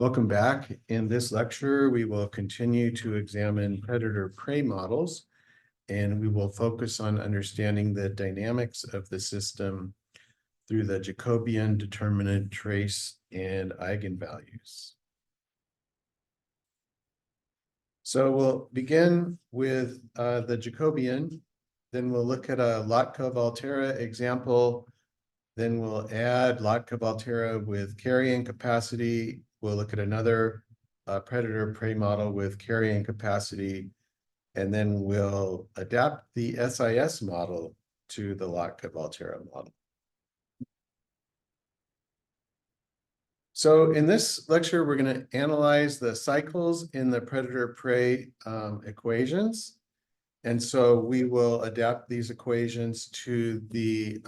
Welcome back. In this lecture, we will continue to examine predator-prey models, and we will focus on understanding the dynamics of the system through the Jacobian, determinant, trace, and eigenvalues. So we'll begin with the Jacobian, then we'll look at a Lotka-Volterra example, then we'll add Lotka-Volterra with carrying capacity. We'll look at another predator-prey model with carrying capacity, and then we'll adapt the SIS model to the Lotka-Volterra model. So in this lecture, we're going to analyze the cycles in the predator-prey equations. And so we will adapt these equations to the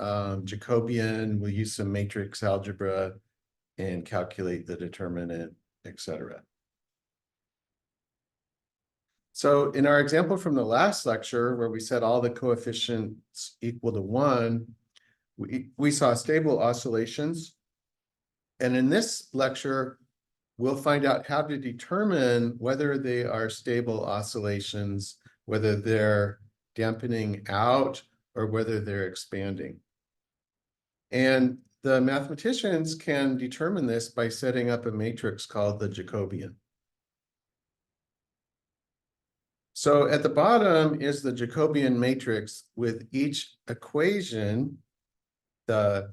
Jacobian. We'll use some matrix algebra and calculate the determinant, etc. So in our example from the last lecture, where we set all the coefficients equal to 1, we saw stable oscillations. And in this lecture, we'll find out how to determine whether they are stable oscillations, whether they're dampening out, or whether they're expanding. And the mathematicians can determine this by setting up a matrix called the Jacobian. So at the bottom is the Jacobian matrix with each equation. This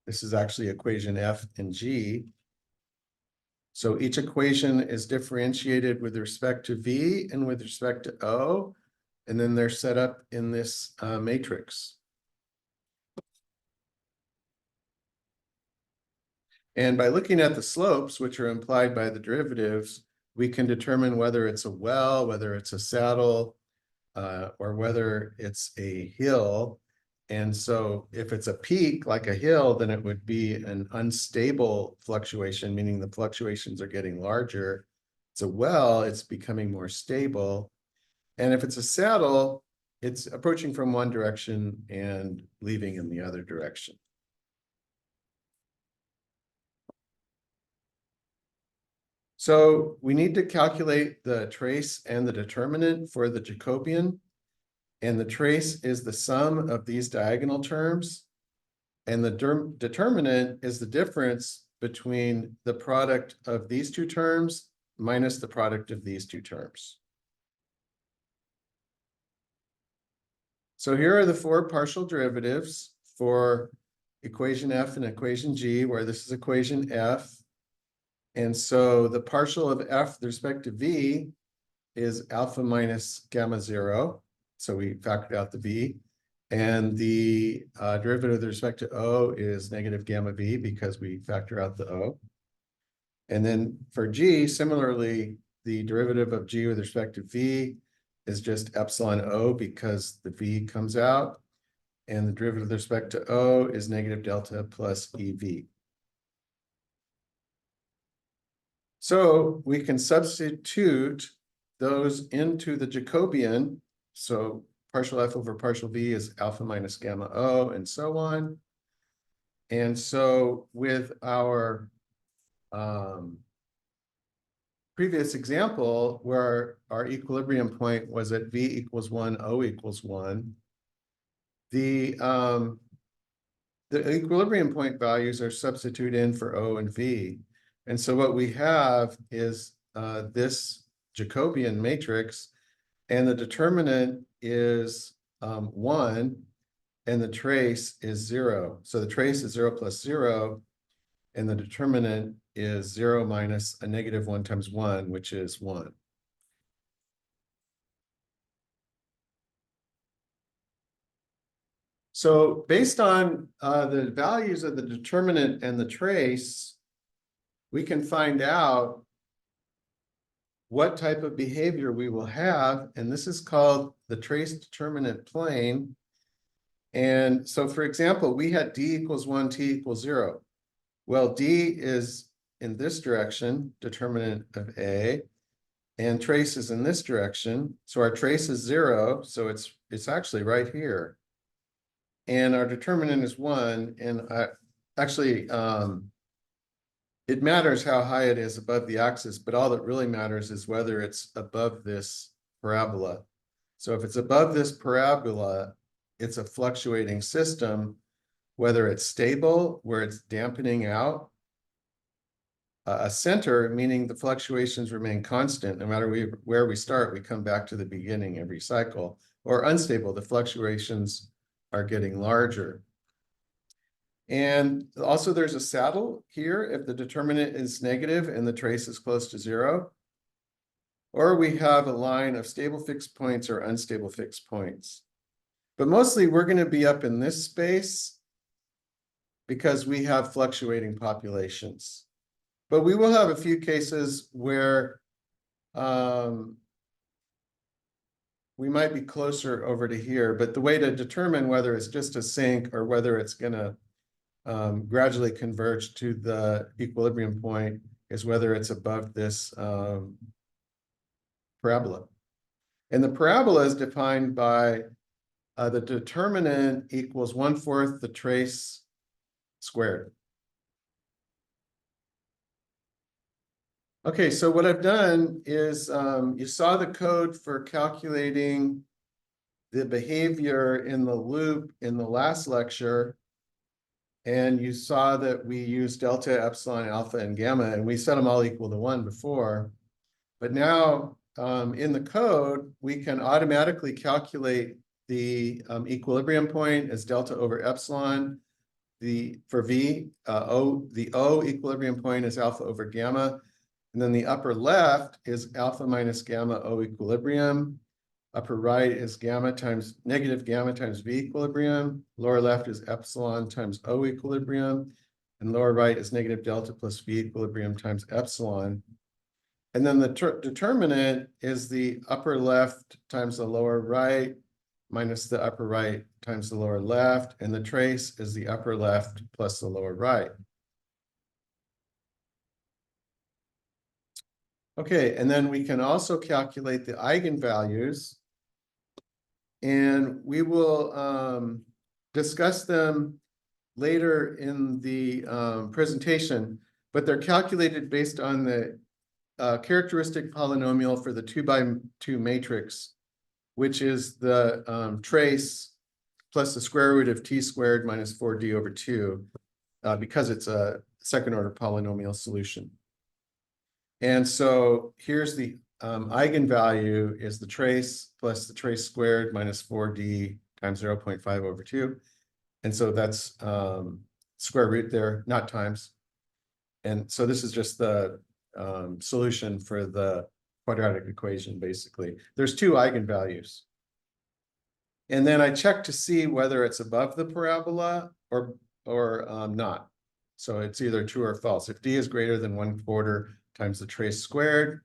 is actually equation F and G. So each equation is differentiated with respect to V and with respect to O, and then they're set up in this matrix. And by looking at the slopes, which are implied by the derivatives, we can determine whether it's a well, whether it's a saddle, or whether it's a hill. And so if it's a peak, like a hill, then it would be an unstable fluctuation, meaning the fluctuations are getting larger. It's a well, it's becoming more stable. And if it's a saddle, it's approaching from one direction and leaving in the other direction. So we need to calculate the trace and the determinant for the Jacobian. And the trace is the sum of these diagonal terms. And the determinant is the difference between the product of these two terms minus the product of these two terms. So here are the four partial derivatives for equation F and equation G, where this is equation F. And so the partial of F with respect to V is alpha minus gamma 0. So we factored out the V. And the derivative with respect to O is negative gamma V because we factor out the O. And then for G, similarly, the derivative of G with respect to V is just epsilon O because the V comes out. And the derivative with respect to O is negative delta plus EV. So we can substitute those into the Jacobian. So partial F over partial V is alpha minus gamma O, and so on. And so with our previous example, where our equilibrium point was at V equals 1, O equals 1, the equilibrium point values are substituted in for O and V. And so what we have is this Jacobian matrix, and the determinant is 1, and the trace is 0. So the trace is 0 plus 0, and the determinant is 0 minus a negative 1 times 1, which is 1. So based on the values of the determinant and the trace, we can find out what type of behavior we will have, and this is called the trace determinant plane. And so, for example, we had D equals 1, T equals 0. Well, D is in this direction, determinant of A, and trace is in this direction. So our trace is 0, so it's actually right here. And our determinant is 1, and actually, it matters how high it is above the axis, but all that really matters is whether it's above this parabola. So if it's above this parabola, it's a fluctuating system, whether it's stable, where it's dampening out, a center, meaning the fluctuations remain constant. No matter where we start, we come back to the beginning every cycle. Or unstable, the fluctuations are getting larger. And also there's a saddle here if the determinant is negative and the trace is close to zero. Or we have a line of stable fixed points or unstable fixed points. But mostly we're going to be up in this space because we have fluctuating populations. But we will have a few cases where we might be closer over to here. But the way to determine whether it's just a sink or whether it's going to gradually converge to the equilibrium point is whether it's above this parabola. And the parabola is defined by the determinant equals 1/4 the trace squared. Okay, so what I've done is you saw the code for calculating the behavior in the loop in the last lecture. And you saw that we used delta, epsilon, alpha, and gamma, and we set them all equal to 1 before. But now in the code, we can automatically calculate the equilibrium point as delta over epsilon. For V, the O equilibrium point is alpha over gamma. And then the upper left is alpha minus gamma O equilibrium. Upper right is negative gamma times V equilibrium. Lower left is epsilon times O equilibrium. And lower right is negative delta plus V equilibrium times epsilon. And then the determinant is the upper left times the lower right minus the upper right times the lower left. And the trace is the upper left plus the lower right. Okay, and then we can also calculate the eigenvalues. And we will discuss them later in the presentation, but they're calculated based on the characteristic polynomial for the 2x2 matrix, which is the trace plus the square root of t squared minus 4d over 2, because it's a second order polynomial solution. And so here's the eigenvalue is the trace plus the trace squared minus 4d times 0.5 over 2. And so that's square root there, not times. And so this is just the solution for the quadratic equation, basically. There's two eigenvalues. And then I check to see whether it's above the parabola or not. So it's either true or false. If d is greater than 1/4 times the trace squared,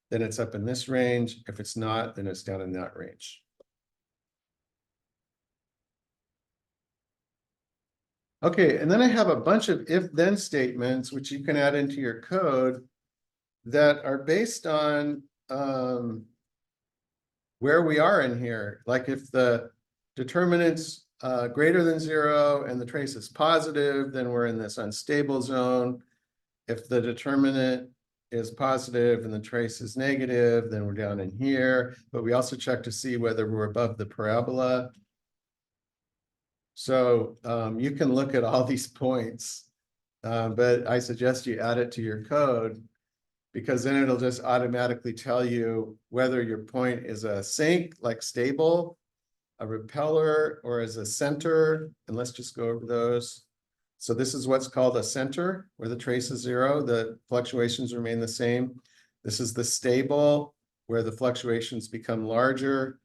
then it's up in this range. If it's not, then it's down in that range. Okay, and then I have a bunch of if-then statements, which you can add into your code that are based on where we are in here. Like if the determinant's greater than 0 and the trace is positive, then we're in this unstable zone. If the determinant is positive and the trace is negative, then we're down in here. But we also check to see whether we're above the parabola. So you can look at all these points, but I suggest you add it to your code, because then it'll just automatically tell you whether your point is a sink, like stable, a repeller, or as a center. And let's just go over those. So this is what's called a center, where the trace is 0, the fluctuations remain the same. This is the stable, where the fluctuations become larger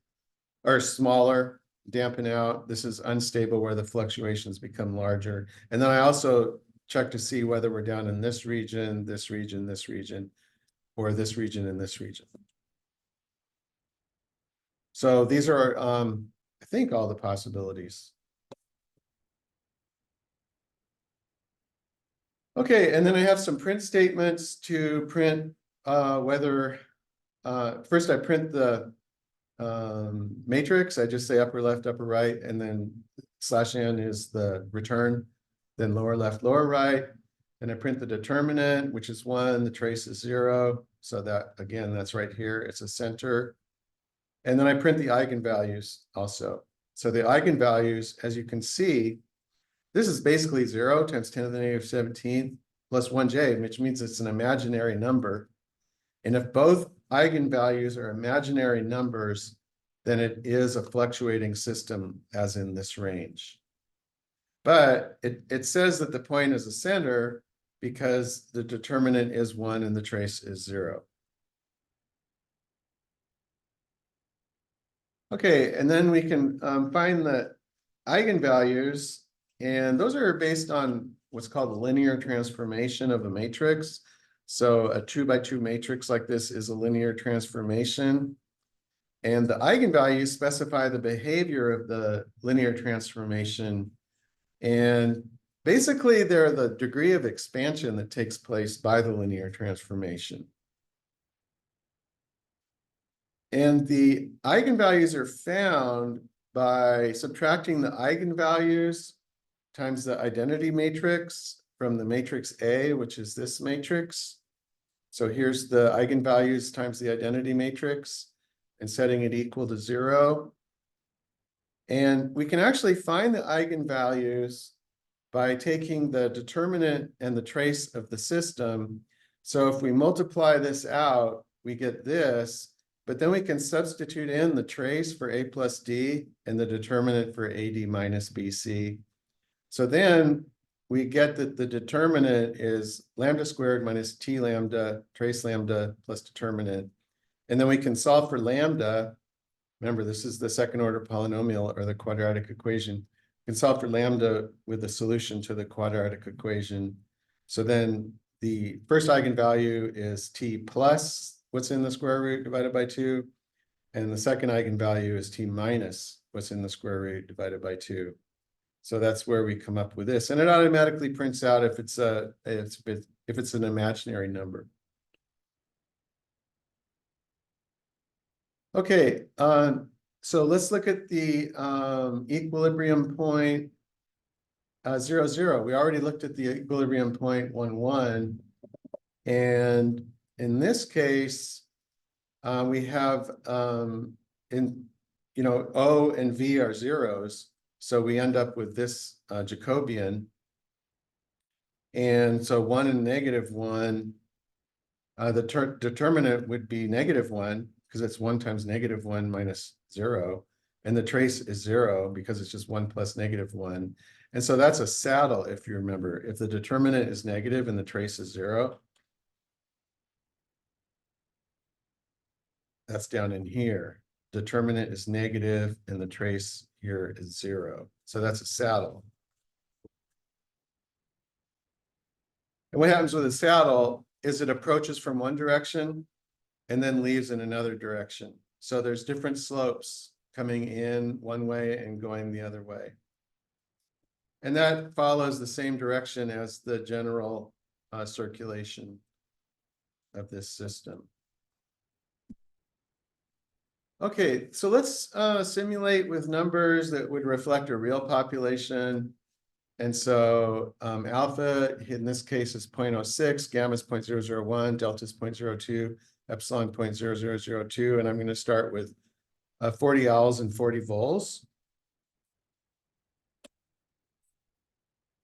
or smaller, dampen out. This is unstable, where the fluctuations become larger. And then I also check to see whether we're down in this region, this region, this region, or this region and this region. So these are, I think, all the possibilities. Okay, and then I have some print statements to print whether, first I print the matrix. I just say upper left, upper right, and then /n is the return, then lower left, lower right. and I print the determinant, which is 1, the trace is 0. So that, again, that's right here, it's a center. And then I print the eigenvalues also. So the eigenvalues, as you can see, this is basically 0 times 10 to the negative 17th plus 1j, which means it's an imaginary number. And if both eigenvalues are imaginary numbers, then it is a fluctuating system, as in this range. But it says that the point is a center because the determinant is 1 and the trace is 0. Okay, and then we can find the eigenvalues, and those are based on what's called the linear transformation of a matrix. So a 2 by 2 matrix like this is a linear transformation. And the eigenvalues specify the behavior of the linear transformation. And basically, they're the degree of expansion that takes place by the linear transformation. And the eigenvalues are found by subtracting the eigenvalues times the identity matrix from the matrix A, which is this matrix. So here's the eigenvalues times the identity matrix and setting it equal to 0. And we can actually find the eigenvalues by taking the determinant and the trace of the system. So if we multiply this out, we get this, but then we can substitute in the trace for A plus D and the determinant for AD minus BC. So then we get that the determinant is lambda squared minus T lambda, trace lambda plus determinant. And then we can solve for lambda. Remember, this is the second order polynomial or the quadratic equation. We can solve for lambda with the solution to the quadratic equation. So then the first eigenvalue is T plus what's in the square root divided by 2. And the second eigenvalue is T minus what's in the square root divided by 2. So that's where we come up with this. And it automatically prints out if it's an imaginary number. Okay, so let's look at the equilibrium point 0, 0. We already looked at the equilibrium point 1, 1. And in this case, we have O and V are zeros. So we end up with this Jacobian. And so 1 and negative 1, the determinant would be negative 1, because it's 1 times negative 1 minus 0. And the trace is 0 because it's just 1 plus negative 1. And so that's a saddle, if you remember. If the determinant is negative and the trace is 0, that's down in here. Determinant is negative and the trace here is 0. So that's a saddle. And what happens with a saddle is it approaches from one direction and then leaves in another direction. So there's different slopes coming in one way and going the other way. And that follows the same direction as the general circulation of this system. Okay, so let's simulate with numbers that would reflect a real population. And so alpha in this case is 0.06, gamma is 0.001, delta is 0.02, epsilon 0.0002. And I'm going to start with 40 L's and 40 vols.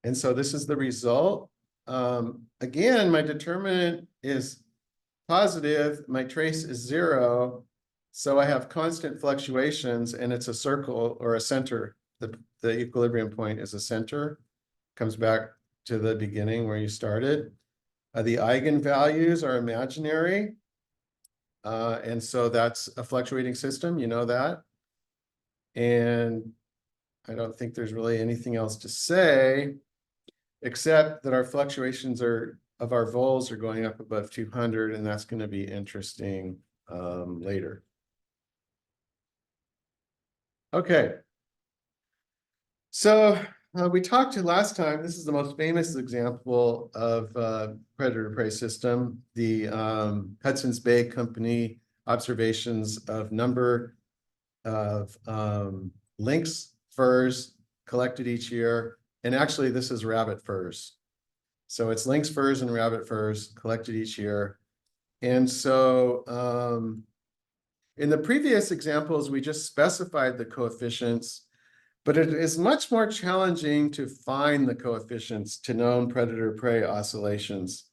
And so this is the result. Again, my determinant is positive, my trace is 0. So I have constant fluctuations and it's a circle or a center. The equilibrium point is a center, comes back to the beginning where you started. The eigenvalues are imaginary. And so that's a fluctuating system, you know that. And I don't think there's really anything else to say, except that our fluctuations of our vols are going up above 200, and that's going to be interesting later. Okay. So we talked last time, this is the most famous example of predator-prey system, the Hudson's Bay Company observations of number of lynx furs collected each year. And actually, this is rabbit furs. So it's lynx furs and rabbit furs collected each year. And so in the previous examples, we just specified the coefficients, but it is much more challenging to find the coefficients to known predator-prey oscillations.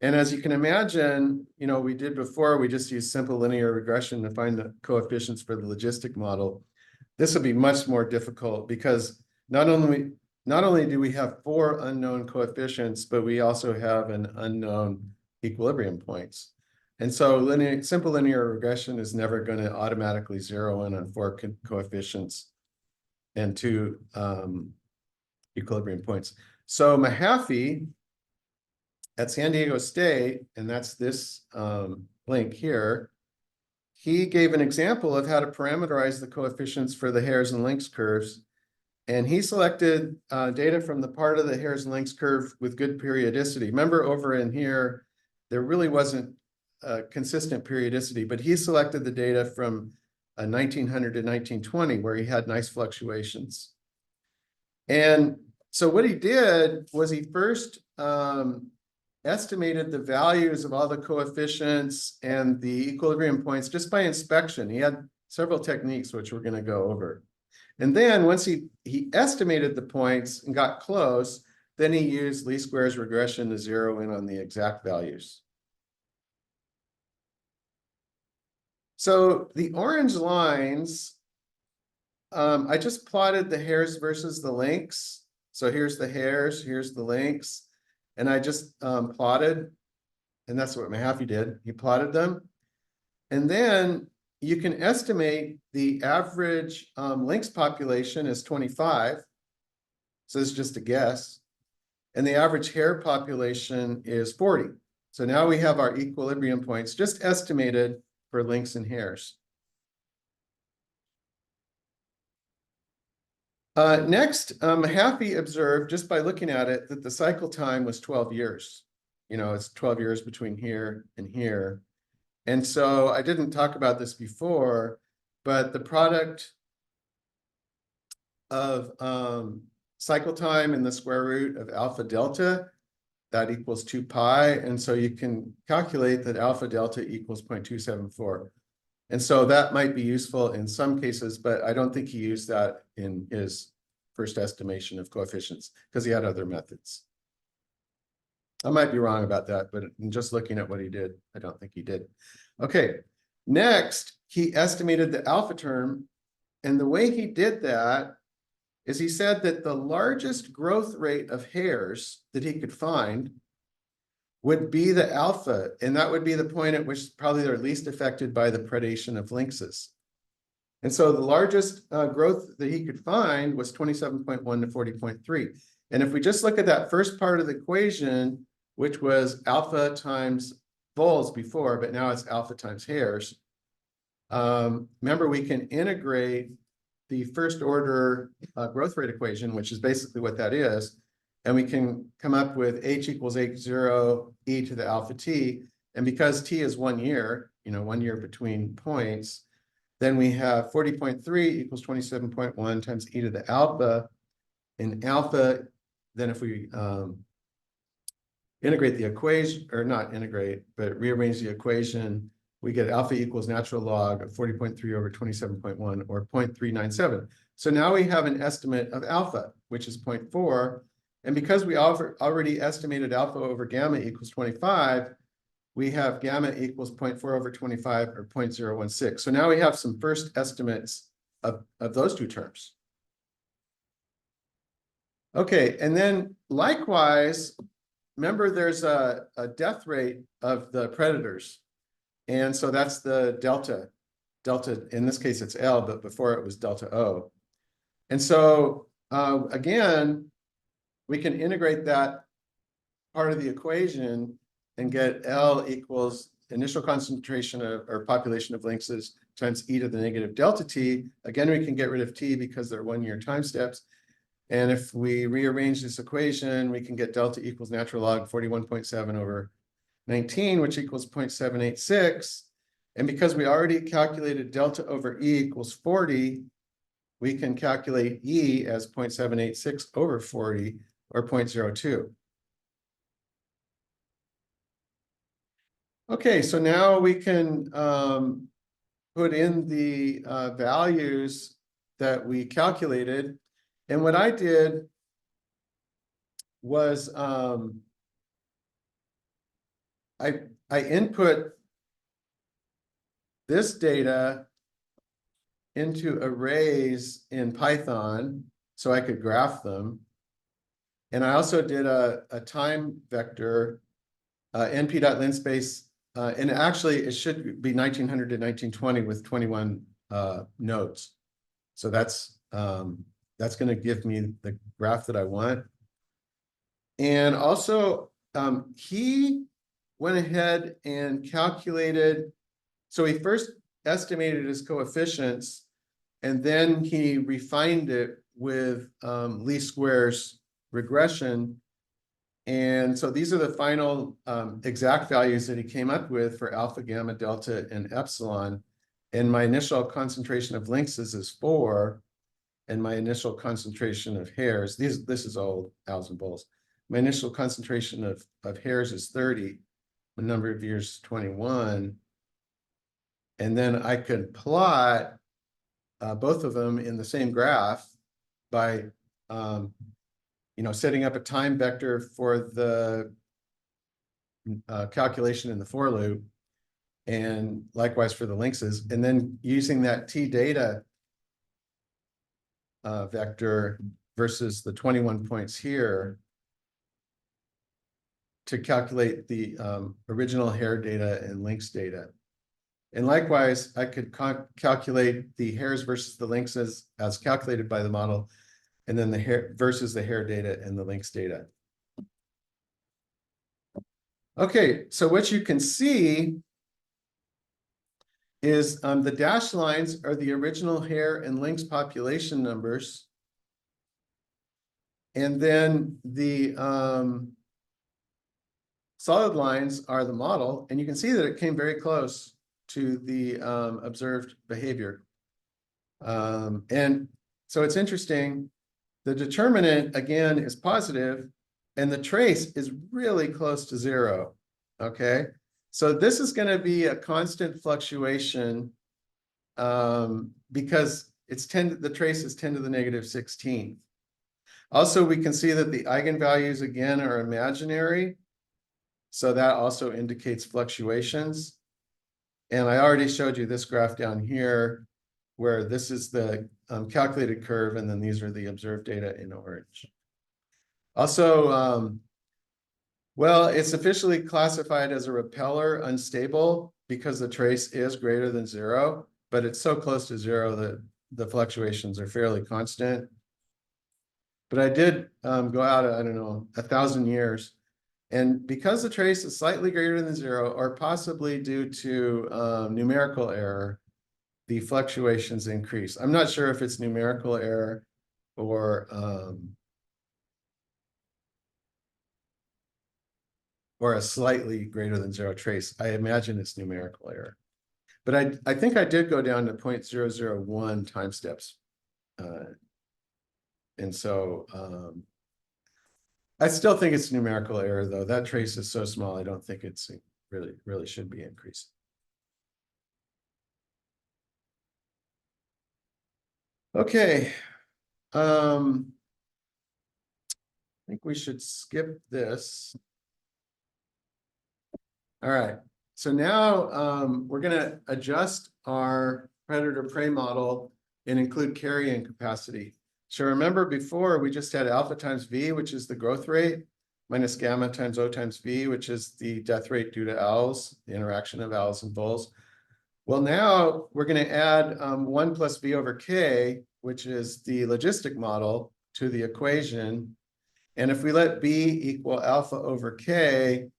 And as you can imagine, we did before, we just used simple linear regression to find the coefficients for the logistic model. This will be much more difficult because not only do we have 4 unknown coefficients, but we also have an unknown equilibrium points. And so simple linear regression is never going to automatically zero in on 4 coefficients and 2 equilibrium points. So Mahaffey at San Diego State, and that's this link here, he gave an example of how to parameterize the coefficients for the hares and lynx curves. And he selected data from the part of the hares and lynx curve with good periodicity. Remember over in here, there really wasn't consistent periodicity, but he selected the data from 1900 to 1920, where he had nice fluctuations. And so what he did was he first estimated the values of all the coefficients and the equilibrium points just by inspection. He had several techniques, which we're going to go over. And then once he estimated the points and got close, then he used least squares regression to zero in on the exact values. So the orange lines, I just plotted the hares versus the lynx. So here's the hares, here's the lynx. And I just plotted, and that's what Mahaffey did. He plotted them. And then you can estimate the average lynx population is 25. So it's just a guess. And the average hare population is 40. So now we have our equilibrium points just estimated for lynx and hares. Next, Mahaffey observed, just by looking at it, that the cycle time was 12 years. It's 12 years between here and here. And so I didn't talk about this before, but the product of cycle time and the square root of alpha delta, that equals 2 pi. And so you can calculate that alpha delta equals 0.274. And so that might be useful in some cases, but I don't think he used that in his first estimation of coefficients because he had other methods. I might be wrong about that, but in just looking at what he did, I don't think he did. Okay, next, he estimated the alpha term. And the way he did that is he said that the largest growth rate of hares that he could find would be the alpha, and that would be the point at which probably they're least affected by the predation of lynxes. And so the largest growth that he could find was 27.1 to 40.3. And if we just look at that first part of the equation, which was alpha times voles before, but now it's alpha times hares, remember we can integrate the first order growth rate equation, which is basically what that is. And we can come up with h equals h0 e to the alpha t. And because t is 1 year, 1 year between points, then we have 40.3 equals 27.1 times e to the alpha. And alpha, then if we integrate the equation, or not integrate, but rearrange the equation, we get alpha equals natural log of 40.3 over 27.1, or 0.397. So now we have an estimate of alpha, which is 0.4. And because we already estimated alpha over gamma equals 25, we have gamma equals 0.4 over 25, or 0.016. So now we have some first estimates of those two terms. Okay, and then likewise, remember there's a death rate of the predators. And so that's the delta. Delta, in this case, it's L, but before it was delta O. And so again, we can integrate that part of the equation and get L equals initial concentration or population of lynxes times e to the negative delta t. Again, we can get rid of t because they're 1 year time steps. And if we rearrange this equation, we can get delta equals natural log 41.7 over 19, which equals 0.786. And because we already calculated delta over e equals 40, we can calculate e as 0.786 over 40, or 0.02. Okay, so now we can put in the values that we calculated. And what I did was I input this data into arrays in Python so I could graph them. And I also did a time vector, np.linspace, and actually it should be 1900 to 1920 with 21 nodes. So that's going to give me the graph that I want. And also, he went ahead and calculated. So he first estimated his coefficients, and then he refined it with least squares regression. And so these are the final exact values that he came up with for alpha, gamma, delta, and epsilon. And my initial concentration of lynxes is 4. And my initial concentration of hares, this is all owls and bulls. My initial concentration of hares is 30. The number of years is 21. And then I could plot both of them in the same graph by setting up a time vector for the calculation in the for loop, and likewise for the lynxes, and then using that t data vector versus the 21 points here to calculate the original hare data and lynx data. And likewise, I could calculate the hares versus the lynxes as calculated by the model, and then the hare versus the hare data and the lynx data. Okay, so what you can see is the dashed lines are the original hare and lynx population numbers. And then the solid lines are the model. And you can see that it came very close to the observed behavior. And so it's interesting. The determinant, again, is positive, and the trace is really close to 0. Okay, so this is going to be a constant fluctuation because the trace is 10 to the negative 16th. Also, we can see that the eigenvalues again are imaginary, so that also indicates fluctuations. And I already showed you this graph down here, where this is the calculated curve, and then these are the observed data in orange. Also, well, it's officially classified as a repeller unstable because the trace is greater than 0, but it's so close to 0 that the fluctuations are fairly constant. But I did go out, I don't know, 1,000 years. And because the trace is slightly greater than 0, or possibly due to numerical error, the fluctuations increase. I'm not sure if it's numerical error or a slightly greater than 0 trace. I imagine it's numerical error. But I think I did go down to 0.001 time steps. And so I still think it's numerical error, though. That trace is so small, I don't think it's really should be increased. Okay. I think we should skip this. All right. So now we're going to adjust our predator-prey model and include carrying capacity. So remember before we just had alpha times v, which is the growth rate, minus gamma times O times v, which is the death rate due to owls, the interaction of owls and bulls. Well, now we're going to add 1 plus v over k, which is the logistic model, to the equation. And if we let b equal alpha over k,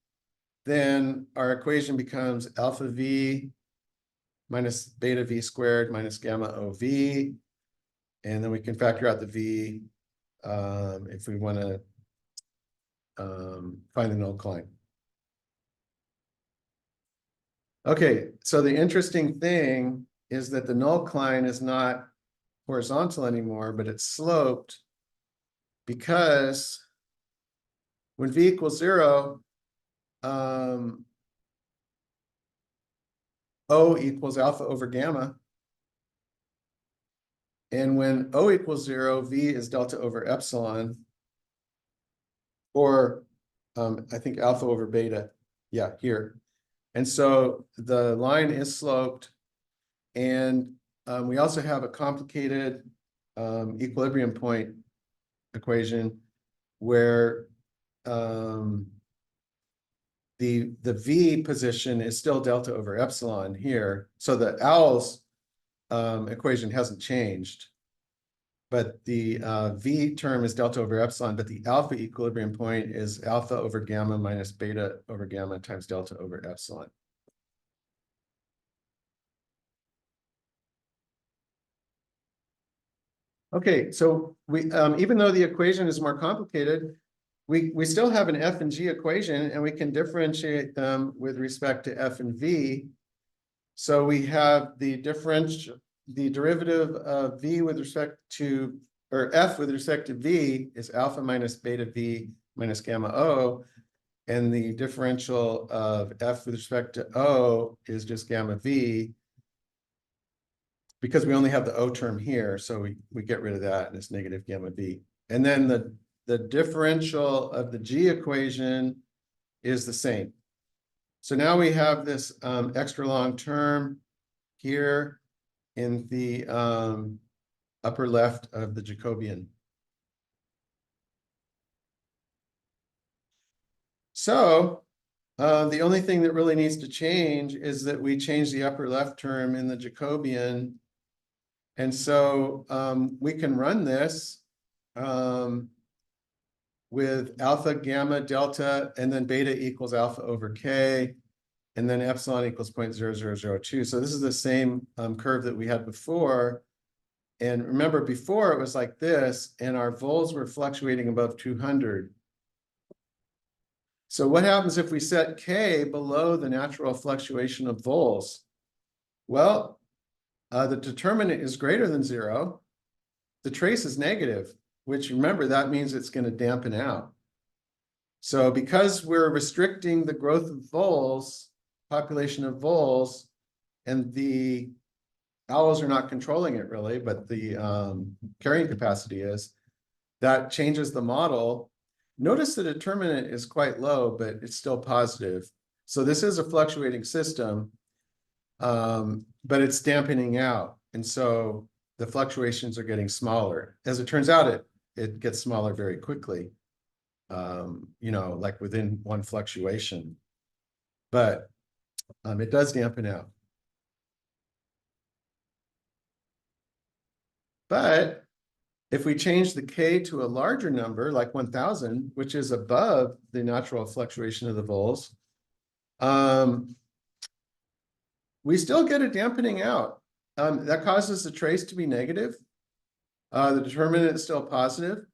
then our equation becomes alpha v minus beta v squared minus gamma ov. And then we can factor out the v if we want to find the null cline. Okay, so the interesting thing is that the null cline is not horizontal anymore, but it's sloped, because when v equals 0, O equals alpha over gamma. And when O equals 0, V is delta over epsilon, or I think alpha over beta. Yeah, here. And so the line is sloped. And we also have a complicated equilibrium point equation where the V position is still delta over epsilon here. So the L's equation hasn't changed, but the V term is delta over epsilon, but the alpha equilibrium point is alpha over gamma minus beta over gamma times delta over epsilon. Okay, so we even though the equation is more complicated, we still have an F and G equation, and we can differentiate them with respect to F and V. So we have the derivative of V with respect to, or F with respect to V is alpha minus beta V minus gamma O. And the differential of F with respect to O is just gamma V, because we only have the O term here. So we get rid of that, and it's negative gamma V. And then the differential of the G equation is the same. So now we have this extra long term here in the upper left of the Jacobian. So the only thing that really needs to change is that we change the upper left term in the Jacobian. And so we can run this with alpha, gamma, delta, and then beta equals alpha over k, and then epsilon equals 0.0002. So this is the same curve that we had before. And remember, before it was like this, and our vols were fluctuating above 200. So what happens if we set k below the natural fluctuation of vols? Well, the determinant is greater than 0. The trace is negative, which, remember, that means it's going to dampen out. So because we're restricting the growth of vols, population of vols, and the owls are not controlling it really, but the carrying capacity is, that changes the model. Notice the determinant is quite low, but it's still positive. So this is a fluctuating system, but it's dampening out. And so the fluctuations are getting smaller. As it turns out, it gets smaller very quickly, like within one fluctuation. But it does dampen out. But if we change the k to a larger number, like 1000, which is above the natural fluctuation of the vols, we still get a dampening out. That causes the trace to be negative. The determinant is still positive.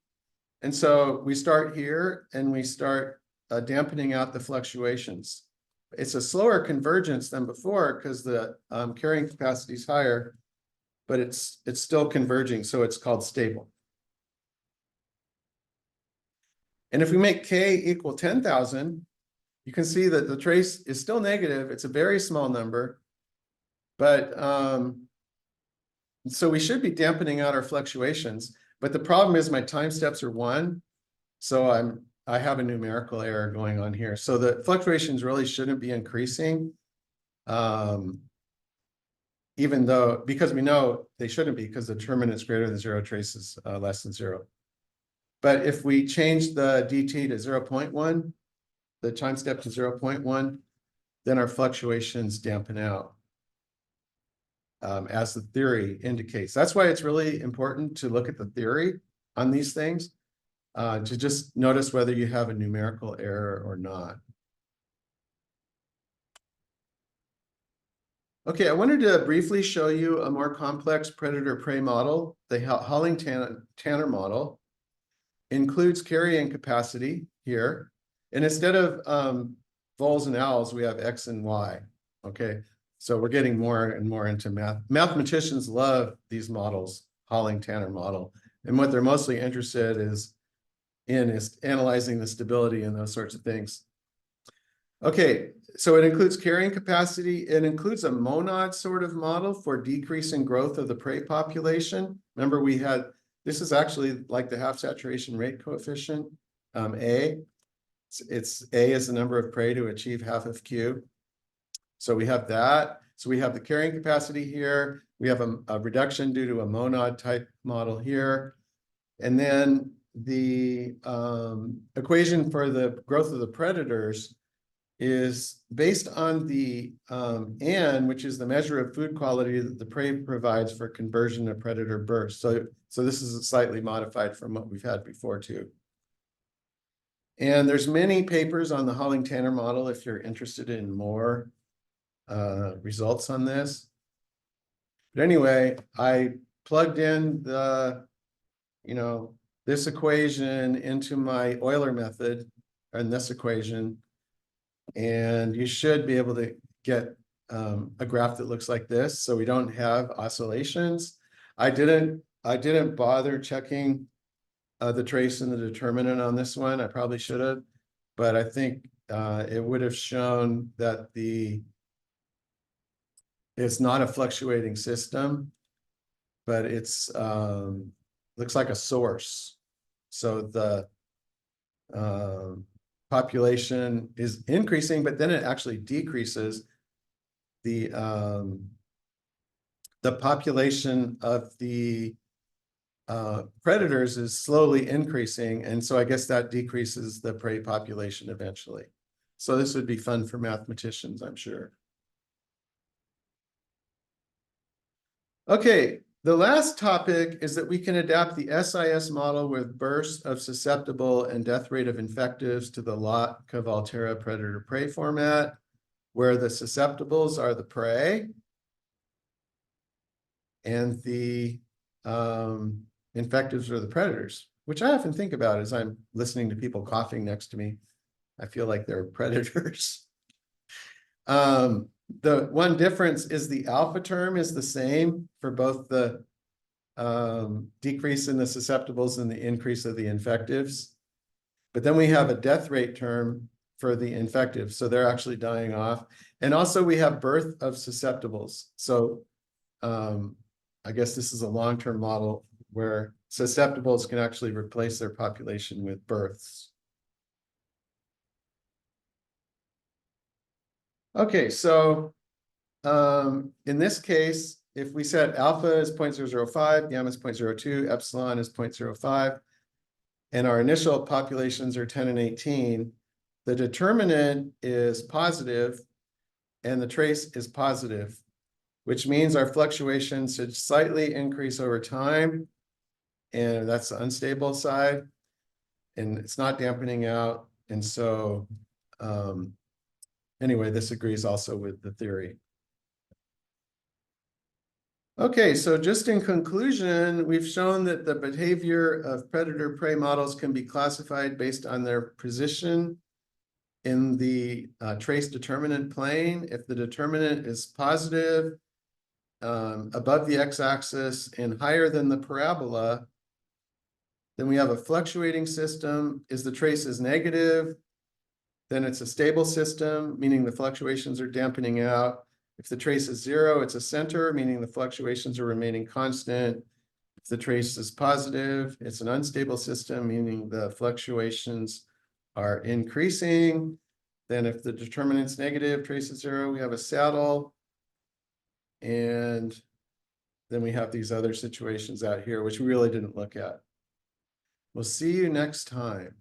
And so we start here and we start dampening out the fluctuations. It's a slower convergence than before because the carrying capacity is higher, but it's still converging, so it's called stable. And if we make k equal 10,000, you can see that the trace is still negative. It's a very small number, but so we should be dampening out our fluctuations. But the problem is my time steps are 1, so I have a numerical error going on here. So the fluctuations really shouldn't be increasing, even though, because we know they shouldn't be, because the determinant is greater than 0, trace is less than 0. But if we change the dt to 0.1, the time step to 0.1, then our fluctuations dampen out, as the theory indicates. That's why it's really important to look at the theory on these things, to just notice whether you have a numerical error or not. Okay, I wanted to briefly show you a more complex predator-prey model. The Halling-Tanner model includes carrying capacity here. And instead of voles and owls, we have X and Y, okay? So we're getting more and more into math. Mathematicians love these models, Halling-Tanner model. And what they're mostly interested in is analyzing the stability and those sorts of things. Okay, so it includes carrying capacity. It includes a monad sort of model for decreasing growth of the prey population. Remember, we had, this is actually like the half saturation rate coefficient, A. It's A is the number of prey to achieve half of Q. So we have that. So we have the carrying capacity here. We have a reduction due to a monad type model here. And then the equation for the growth of the predators is based on the N, which is the measure of food quality that the prey provides for conversion to predator burst. So this is slightly modified from what we've had before too. And there's many papers on the Halling-Tanner model if you're interested in more results on this. But anyway, I plugged in the, this equation into my Euler method and this equation, and you should be able to get a graph that looks like this. So we don't have oscillations. I didn't bother checking the trace and the determinant on this one. I probably should have, but I think it would have shown that it's not a fluctuating system, but it's looks like a source. So the population is increasing, but then it actually decreases. The population of the predators is slowly increasing, and so I guess that decreases the prey population eventually. So this would be fun for mathematicians, I'm sure. Okay, the last topic is that we can adapt the SIS model with bursts of susceptible and death rate of infectives to the Lotka-Volterra predator-prey format, where the susceptibles are the prey and the infectives are the predators, which I often think about as I'm listening to people coughing next to me. I feel like they're predators. The one difference is the alpha term is the same for both the decrease in the susceptibles and the increase of the infectives. But then we have a death rate term for the infectives, so they're actually dying off. And also we have birth of susceptibles. So I guess this is a long-term model where susceptibles can actually replace their population with births. Okay, so in this case, if we set alpha is 0.005, gamma is 0.02, epsilon is 0.05, and our initial populations are 10 and 18, the determinant is positive and the trace is positive, which means our fluctuations should slightly increase over time. And that's the unstable side, and it's not dampening out. And so anyway, this agrees also with the theory. Okay, so just in conclusion, we've shown that the behavior of predator-prey models can be classified based on their position in the trace determinant plane. If the determinant is positive above the x-axis and higher than the parabola, then we have a fluctuating system. Is the trace is negative, then it's a stable system, meaning the fluctuations are dampening out. If the trace is zero, it's a center, meaning the fluctuations are remaining constant. If the trace is positive, it's an unstable system, meaning the fluctuations are increasing. Then if the determinant's negative, trace is zero, we have a saddle. And then we have these other situations out here, which we really didn't look at. We'll see you next time.